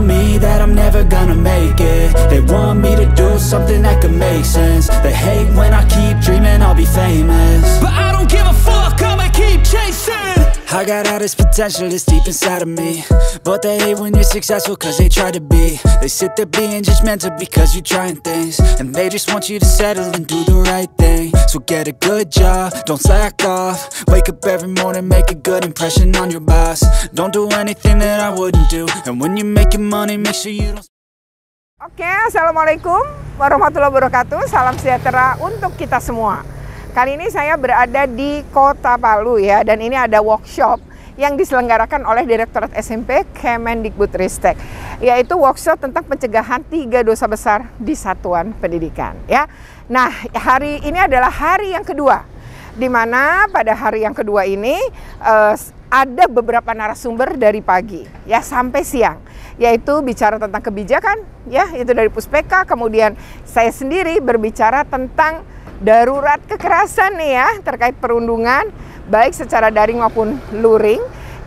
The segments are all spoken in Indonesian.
me that I'm never gonna make it. They want me to do something that could make sense. They hate when I keep dreaming I'll be famous, but I don't give a fuck, I'ma keep chasing. I got all this potential that's deep inside of me, but they hate when you're successful cause they try to be. They sit there being judgmental because you're trying things, and they just want you to settle and do the right thing. So get a good job, don't slack off. Wake up every morning, make a good impression on your boss. Don't do anything that I wouldn't do, and when you're making money, make sure you don't. Oke, assalamualaikum warahmatullahi wabarakatuh. Salam sejahtera untuk kita semua. Kali ini saya berada di Kota Palu ya, dan ini ada workshop yang diselenggarakan oleh Direktorat SMP Kemendikbudristek, yaitu workshop tentang pencegahan 3 dosa besar di satuan pendidikan ya. Nah, hari ini adalah hari yang kedua, di mana pada hari yang kedua ini ada beberapa narasumber dari pagi ya sampai siang, yaitu bicara tentang kebijakan ya, itu dari Puspeka. Kemudian saya sendiri berbicara tentang darurat kekerasan nih ya, terkait perundungan baik secara daring maupun luring,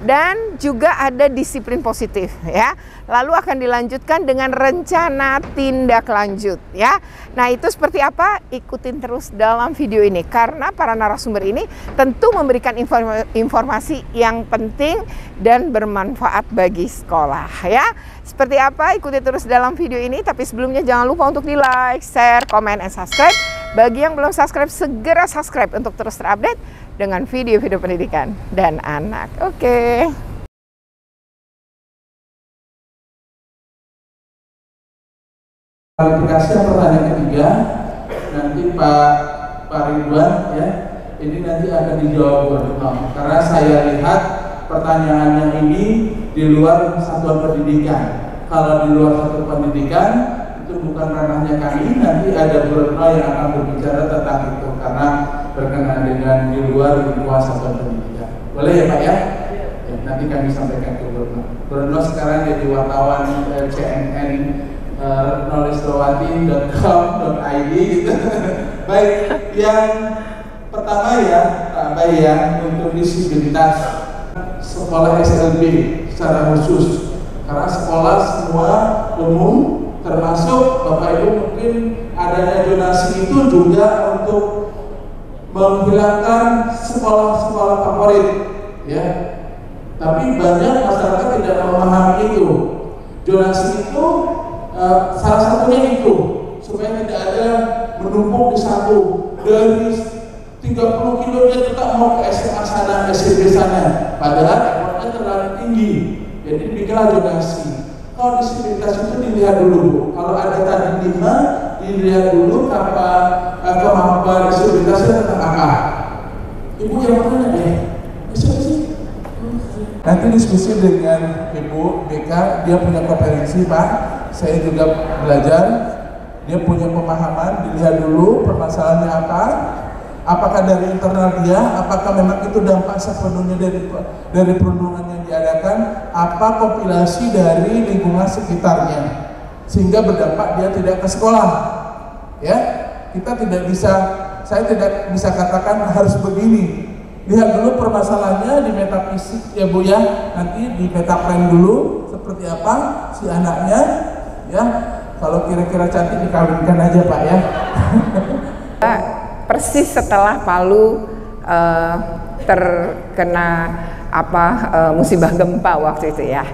dan juga ada disiplin positif ya. Lalu akan dilanjutkan dengan rencana tindak lanjut ya. Nah, itu seperti apa? Ikutin terus dalam video ini, karena para narasumber ini tentu memberikan informasi yang penting dan bermanfaat bagi sekolah ya. Seperti apa? Ikuti terus dalam video ini. Tapi sebelumnya jangan lupa untuk di like, share, komen, and subscribe. Bagi yang belum subscribe, segera subscribe untuk terus terupdate dengan video-video pendidikan dan anak. Oke. Klarifikasi yang pertanyaan ketiga, nanti Pak Ridwan ya, ini nanti akan dijawab Gubernur, karena saya lihat pertanyaannya ini di luar satuan pendidikan. Kalau di luar satuan pendidikan itu bukan ranahnya kami, nanti ada Gubernur yang akan berbicara tentang itu karena berkenaan dengan di luar lingkungan satuan pendidikan. Boleh ya Pak ya? Ya, nanti kami sampaikan ke Gubernur. Gubernur sekarang jadi wartawan CNN knowledge.com.id gitu. Baik, yang pertama ya Pak Bay ya, untuk disabilitas sekolah SLB secara khusus, karena sekolah semua umum termasuk Bapak Ibu mungkin adanya donasi itu juga untuk menghilangkan sekolah-sekolah favorit ya. Tapi banyak masyarakat tidak memahami itu. Donasi itu salah satunya itu supaya tidak ada menumpuk di satu, dari 30 kilo dia tetap mau ke SMA sana, SMP sana, padahal effortnya terlalu tinggi. Jadi bikinlah donasi. Kalau disabilitas itu dilihat dulu, kalau ada tadi 5 dilihat dulu kemampuan disabilitasnya tentang apa. Ibu yang mana deh? Diskusi. Nanti diskusi dengan Ibu BK, dia punya kompetensi Pak. Saya juga belajar, dia punya pemahaman, dilihat dulu permasalahannya apa, apakah dari internal dia, apakah memang itu dampak sepenuhnya dari perundungan yang diadakan, apa kompilasi dari lingkungan sekitarnya, sehingga berdampak dia tidak ke sekolah. Ya, kita tidak bisa, saya tidak bisa katakan harus begini. Lihat dulu permasalahannya di metafisik ya Bu ya, nanti di metaframe dulu seperti apa si anaknya. Ya, kalau kira-kira cantik dikawinkan aja Pak ya. Persis setelah Palu terkena musibah gempa waktu itu ya.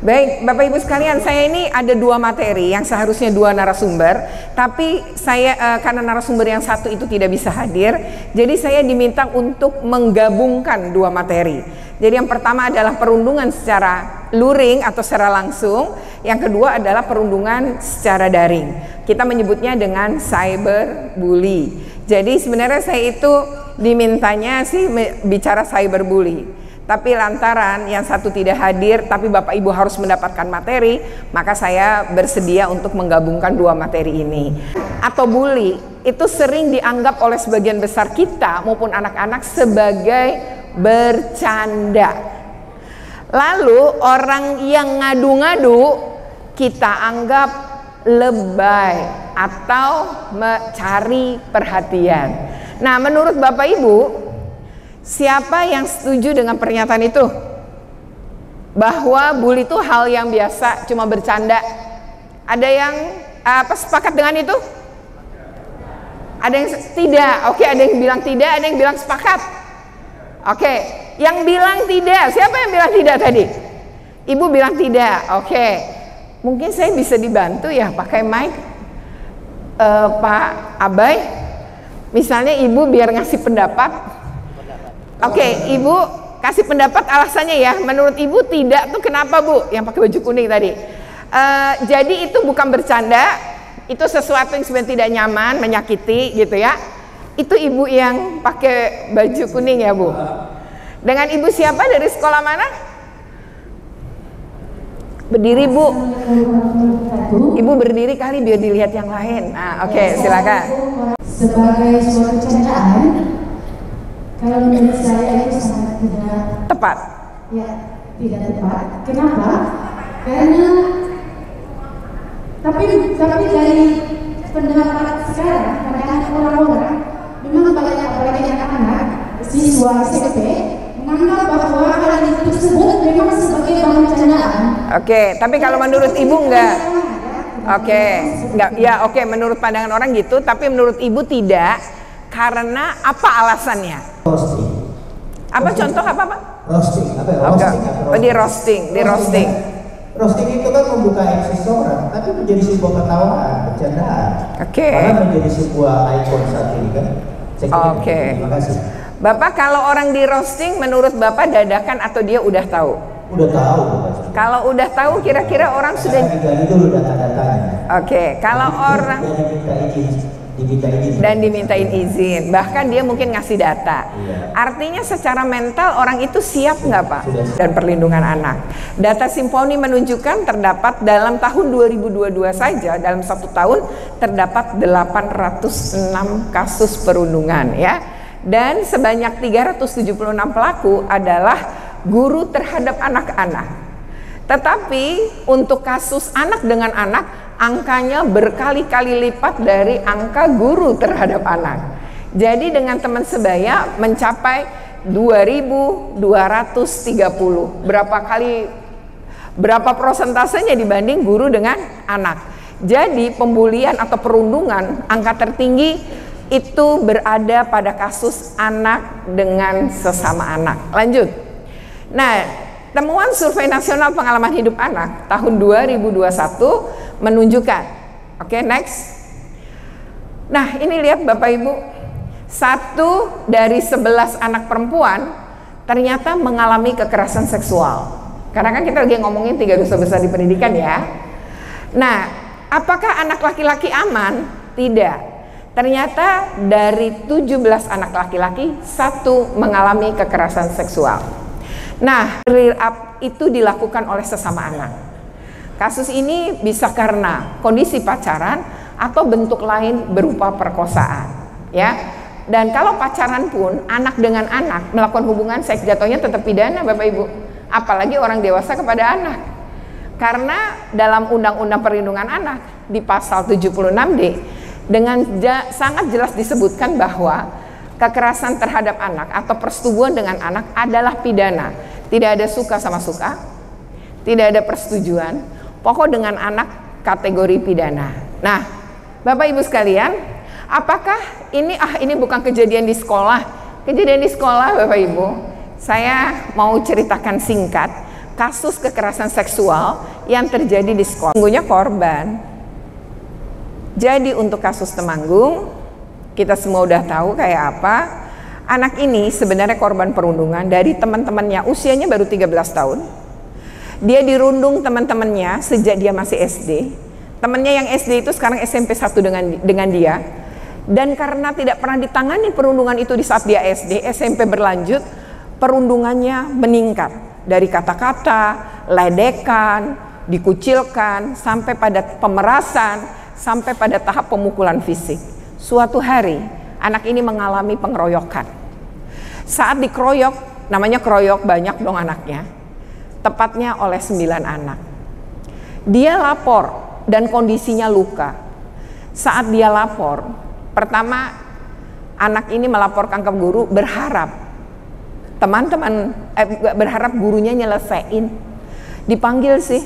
Baik, Bapak Ibu sekalian, saya ini ada 2 materi yang seharusnya 2 narasumber, tapi saya karena narasumber yang satu itu tidak bisa hadir, jadi saya diminta untuk menggabungkan 2 materi. Jadi yang pertama adalah perundungan secara luring atau secara langsung, yang kedua adalah perundungan secara daring. Kita menyebutnya dengan cyberbully. Jadi sebenarnya saya itu dimintanya sih bicara cyberbully, tapi lantaran yang satu tidak hadir, tapi Bapak Ibu harus mendapatkan materi, maka saya bersedia untuk menggabungkan 2 materi ini. Atau bully itu sering dianggap oleh sebagian besar kita maupun anak-anak sebagai bercanda. Lalu orang yang ngadu-ngadu kita anggap lebay atau mencari perhatian. Nah, menurut Bapak Ibu, siapa yang setuju dengan pernyataan itu? bahwa bully itu hal yang biasa, cuma bercanda. Ada yang sepakat dengan itu? Ada yang tidak? Oke, ada yang bilang tidak, ada yang bilang sepakat. Oke, yang bilang tidak, siapa yang bilang tidak tadi? Ibu bilang tidak. Oke, mungkin saya bisa dibantu ya pakai mic, Pak Abai. Misalnya ibu biar ngasih pendapat. Oke, ibu kasih pendapat alasannya ya. Menurut ibu tidak tuh kenapa bu? Yang pakai baju kuning tadi. Jadi itu bukan bercanda, itu sesuatu yang sebenarnya tidak nyaman, menyakiti gitu ya. Itu ibu yang pakai baju kuning ya bu. Dengan ibu siapa, dari sekolah mana? Berdiri bu. Ibu berdiri kali biar dilihat yang lain. Nah, oke, silakan. Sebagai suatu candaan, kalau menurut saya itu sangat tidak tepat. Ya, tidak tepat. Kenapa? Karena tapi dari pendapat sekarang, pandangan orang-orang, memang banyak apalagi anak-anak siswa SMP menganggap bahwa hal itu tersebut memang sebagai bahan candaan. Oke, tapi kalau menurut ibu enggak. Oke, enggak ya, oke, menurut pandangan orang gitu, tapi menurut ibu tidak. Karena apa alasannya? Roasting. Apa contoh apa Pak? Roasting, apa ya? Roasting, Oh, di roasting. Roasting itu kan membuka eksis orang, tapi menjadi sebuah ketawaan, bercandaan. Oke. Malah menjadi sebuah ikon saat ini kan. Oke. Terima kasih. Bapak, kalau orang di roasting menurut Bapak dadakan atau dia udah tahu? Udah tahu Bapak. Kalau udah tahu kira-kira orang sudah. Digali dulu data-datanya. Oke, kalau orang dan dimintain izin, bahkan dia mungkin ngasih data. Iya. Artinya secara mental orang itu siap nggak Pak? Dan perlindungan anak. Data Simponi menunjukkan terdapat dalam tahun 2022 saja, dalam 1 tahun terdapat 806 kasus perundungan ya. Dan sebanyak 376 pelaku adalah guru terhadap anak-anak. Tetapi untuk kasus anak dengan anak, angkanya berkali-kali lipat dari angka guru terhadap anak. Jadi dengan teman sebaya mencapai 2.230. Berapa persentasenya dibanding guru dengan anak. Jadi pembulian atau perundungan angka tertinggi itu berada pada kasus anak dengan sesama anak. Lanjut. Nah, temuan Survei Nasional Pengalaman Hidup Anak tahun 2021 menunjukkan. Oke, next. Nah, ini lihat Bapak Ibu, 1 dari 11 anak perempuan ternyata mengalami kekerasan seksual. Karena kan kita lagi ngomongin 3 dosa besar di pendidikan ya. Nah, apakah anak laki-laki aman? Tidak. Ternyata dari 17 anak laki-laki, 1 mengalami kekerasan seksual. Nah, rear up itu dilakukan oleh sesama anak. Kasus ini bisa karena kondisi pacaran atau bentuk lain berupa perkosaan, ya. Dan kalau pacaran pun anak dengan anak melakukan hubungan seks, jatuhnya tetap pidana Bapak Ibu. Apalagi orang dewasa kepada anak. Karena dalam Undang-Undang Perlindungan Anak di pasal 76D dengan sangat jelas disebutkan bahwa kekerasan terhadap anak atau persetubuhan dengan anak adalah pidana. Tidak ada suka sama suka, tidak ada persetujuan, pokok dengan anak kategori pidana. Nah, Bapak Ibu sekalian, apakah ini bukan kejadian di sekolah? Kejadian di sekolah Bapak Ibu, saya mau ceritakan singkat kasus kekerasan seksual yang terjadi di sekolah. Sungguhnya korban. Jadi untuk kasus Temanggung, kita semua udah tahu kayak apa. Anak ini sebenarnya korban perundungan dari teman-temannya, usianya baru 13 tahun. Dia dirundung teman-temannya sejak dia masih SD. Temannya yang SD itu sekarang SMP 1 dengan dia. Dan karena tidak pernah ditangani perundungan itu di saat dia SD, SMP berlanjut, perundungannya meningkat. Dari kata-kata, ledekan, dikucilkan, sampai pada pemerasan, sampai pada tahap pemukulan fisik. Suatu hari anak ini mengalami pengeroyokan. Saat dikeroyok, namanya keroyok banyak dong anaknya, tepatnya oleh 9 anak. Dia lapor dan kondisinya luka. Saat dia lapor, pertama anak ini melaporkan ke guru berharap berharap gurunya nyelesain. Dipanggil sih,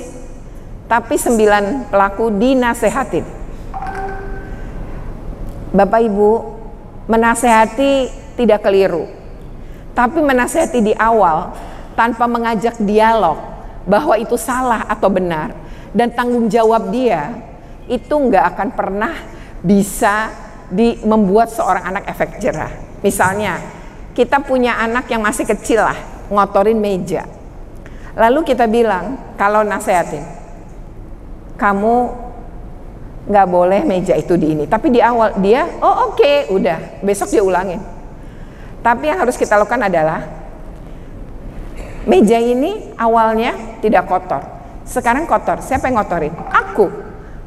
tapi 9 pelaku dinasehatin. Bapak Ibu, menasehati tidak keliru, tapi menasehati di awal tanpa mengajak dialog bahwa itu salah atau benar dan tanggung jawab dia, itu nggak akan pernah bisa membuat seorang anak efek jerah. Misalnya kita punya anak yang masih kecil lah, ngotorin meja, lalu kita bilang, kalau nasehatin, kamu nggak boleh meja itu di ini, tapi di awal dia oh oke, udah besok dia ulangin. Tapi yang harus kita lakukan adalah, meja ini awalnya tidak kotor, sekarang kotor. Siapa yang ngotorin? Aku.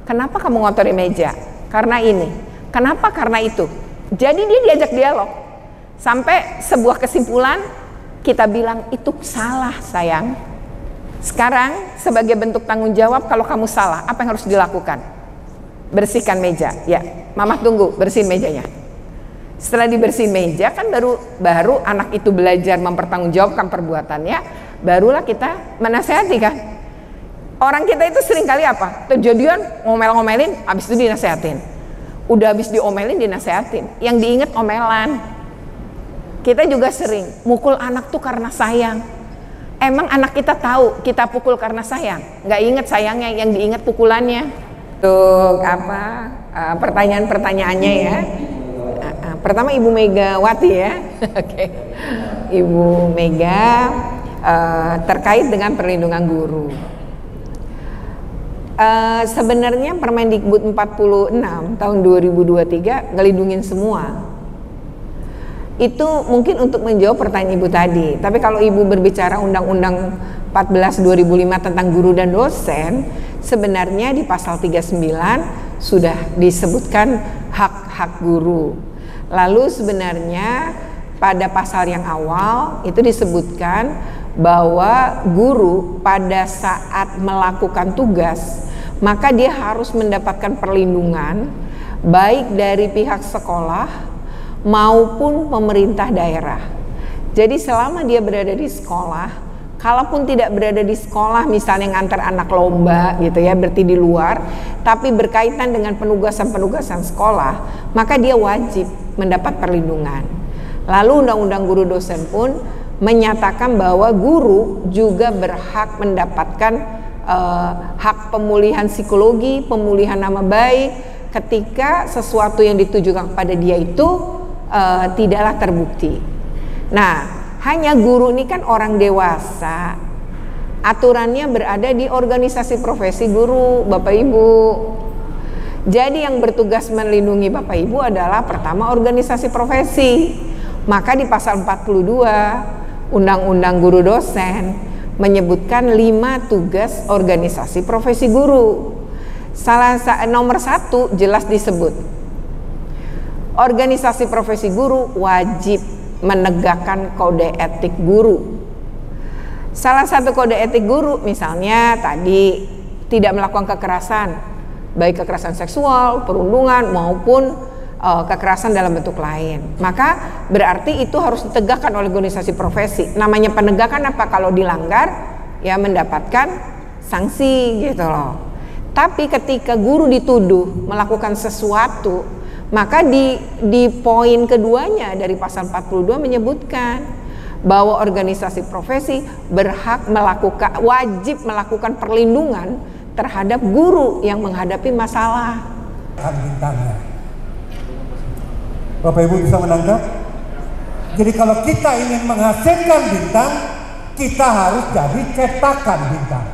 Kenapa kamu ngotorin meja? Karena ini. Kenapa? Karena itu. Jadi dia diajak dialog sampai sebuah kesimpulan. Kita bilang itu salah sayang. Sekarang sebagai bentuk tanggung jawab, kalau kamu salah, apa yang harus dilakukan? Bersihkan meja. Ya, Mama tunggu, bersihin mejanya. Setelah dibersihin meja, kan baru anak itu belajar mempertanggungjawabkan perbuatannya, barulah kita menasehati kan. Orang kita itu sering kali apa? Kejadian ngomel-ngomelin, habis itu dinasehatin. Udah habis diomelin, dinasehatin. Yang diingat omelan. Kita juga sering mukul anak tuh karena sayang. Emang anak kita tahu kita pukul karena sayang? Nggak inget sayangnya, yang diingat pukulannya. Untuk apa pertanyaan-pertanyaannya ya. Pertama Ibu Megawati ya. Oke. Ibu Mega terkait dengan perlindungan guru. Sebenarnya Permendikbud 46 tahun 2023 ngelindungin semua. Itu mungkin untuk menjawab pertanyaan Ibu tadi. Tapi kalau Ibu berbicara Undang-Undang 14 2005 tentang guru dan dosen, sebenarnya di pasal 39 sudah disebutkan hak-hak guru. Lalu sebenarnya pada pasal yang awal itu disebutkan bahwa guru pada saat melakukan tugas, maka dia harus mendapatkan perlindungan baik dari pihak sekolah maupun pemerintah daerah. Jadi selama dia berada di sekolah, kalaupun tidak berada di sekolah, misalnya ngantar anak lomba gitu ya, berarti di luar, tapi berkaitan dengan penugasan-penugasan sekolah, maka dia wajib mendapat perlindungan. Lalu Undang-Undang Guru Dosen pun menyatakan bahwa guru juga berhak mendapatkan hak pemulihan psikologi, pemulihan nama baik ketika sesuatu yang ditujukan kepada dia itu tidaklah terbukti. Nah, hanya guru ini kan orang dewasa, aturannya berada di organisasi profesi guru, Bapak Ibu. Jadi yang bertugas melindungi Bapak Ibu adalah pertama organisasi profesi. Maka di pasal 42 Undang-Undang Guru Dosen menyebutkan 5 tugas organisasi profesi guru. Nomor 1 jelas disebut, organisasi profesi guru wajib menegakkan kode etik guru. Salah satu kode etik guru misalnya tadi tidak melakukan kekerasan, baik kekerasan seksual, perundungan maupun kekerasan dalam bentuk lain. Maka berarti itu harus ditegakkan oleh organisasi profesi. Namanya penegakan apa? Kalau dilanggar ya mendapatkan sanksi gitu loh. Tapi ketika guru dituduh melakukan sesuatu, maka di poin keduanya dari pasal 42 menyebutkan bahwa organisasi profesi wajib melakukan perlindungan terhadap guru yang menghadapi masalah. Bintangnya. Bapak Ibu bisa menangkap? Jadi kalau kita ingin menghasilkan bintang, kita harus jadi cetakan bintang.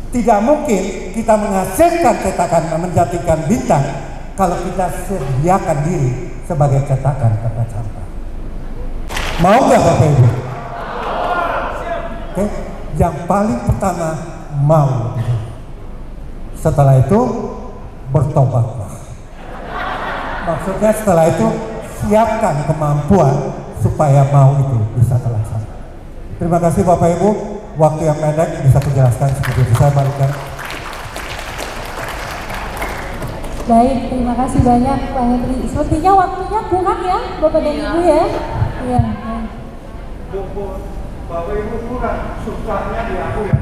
Tidak mungkin kita menghasilkan cetakan, menjadikan bintang kalau kita sediakan diri sebagai cetakan tempat sampah. Mau nggak Bapak Ibu? Oke, yang paling pertama mau. Setelah itu bertobatlah. Maksudnya setelah itu siapkan kemampuan supaya mau itu bisa terlaksana. Terima kasih Bapak Ibu. Waktu yang pendek bisa dijelaskan seperti itu. Saya balikkan. Baik, terima kasih banyak Pak Henry. Sepertinya waktunya kurang ya Bapak dan Ibu ya. Iya. Bapak Ibu kurang, susahnya di aku ya.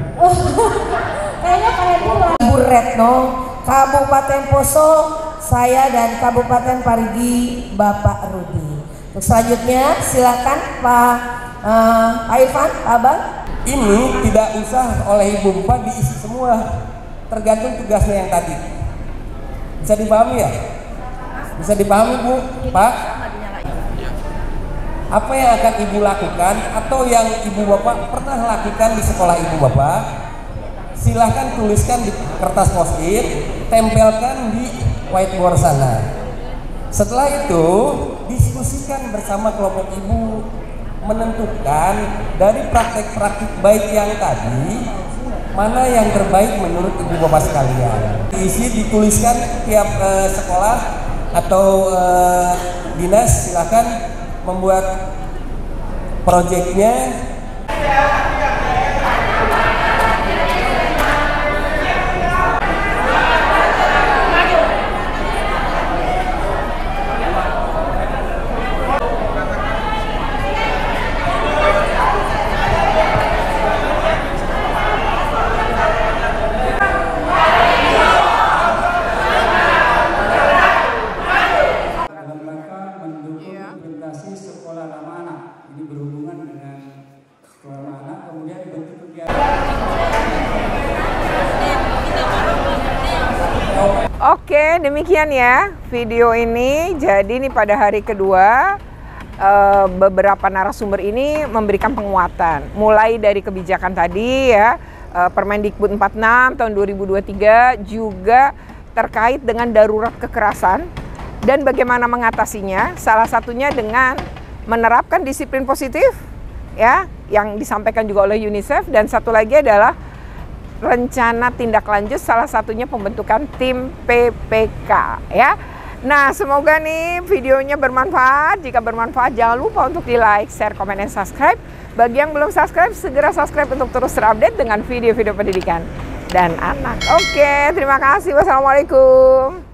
Kayaknya kalian dulu. Ibu Retno, Kabupaten Poso, saya dan Kabupaten Parigi, Bapak Rudi. Untuk selanjutnya silakan Pak Irfan, Abang. Ini tidak usah oleh Ibu Bupati diisi semua, tergantung tugasnya yang tadi. Bisa dipahami ya? Bisa dipahami Bu, Pak? Apa yang akan Ibu lakukan atau yang Ibu Bapak pernah lakukan di sekolah Ibu Bapak, silahkan tuliskan di kertas post-it, tempelkan di whiteboard sana. Setelah itu diskusikan bersama kelompok Ibu, menentukan dari praktek-praktik baik yang tadi mana yang terbaik menurut Ibu Bapak sekalian. Diisi, dituliskan tiap sekolah atau dinas, silahkan membuat proyeknya. Sekolah ramah anak ini berhubungan dengan sekolah ramah anak, kemudian bentuk kegiatan. Oke, demikian ya video ini. Jadi ini pada hari kedua beberapa narasumber ini memberikan penguatan, mulai dari kebijakan tadi ya, Permendikbud 46 tahun 2023, juga terkait dengan darurat kekerasan dan bagaimana mengatasinya. Salah satunya dengan menerapkan disiplin positif ya, yang disampaikan juga oleh UNICEF, dan satu lagi adalah rencana tindak lanjut, salah satunya pembentukan tim PPK ya. Nah, semoga nih videonya bermanfaat. Jika bermanfaat, jangan lupa untuk di like, share, komen, dan subscribe. Bagi yang belum subscribe, segera subscribe untuk terus terupdate dengan video-video pendidikan dan anak. Oke, terima kasih. Wassalamualaikum.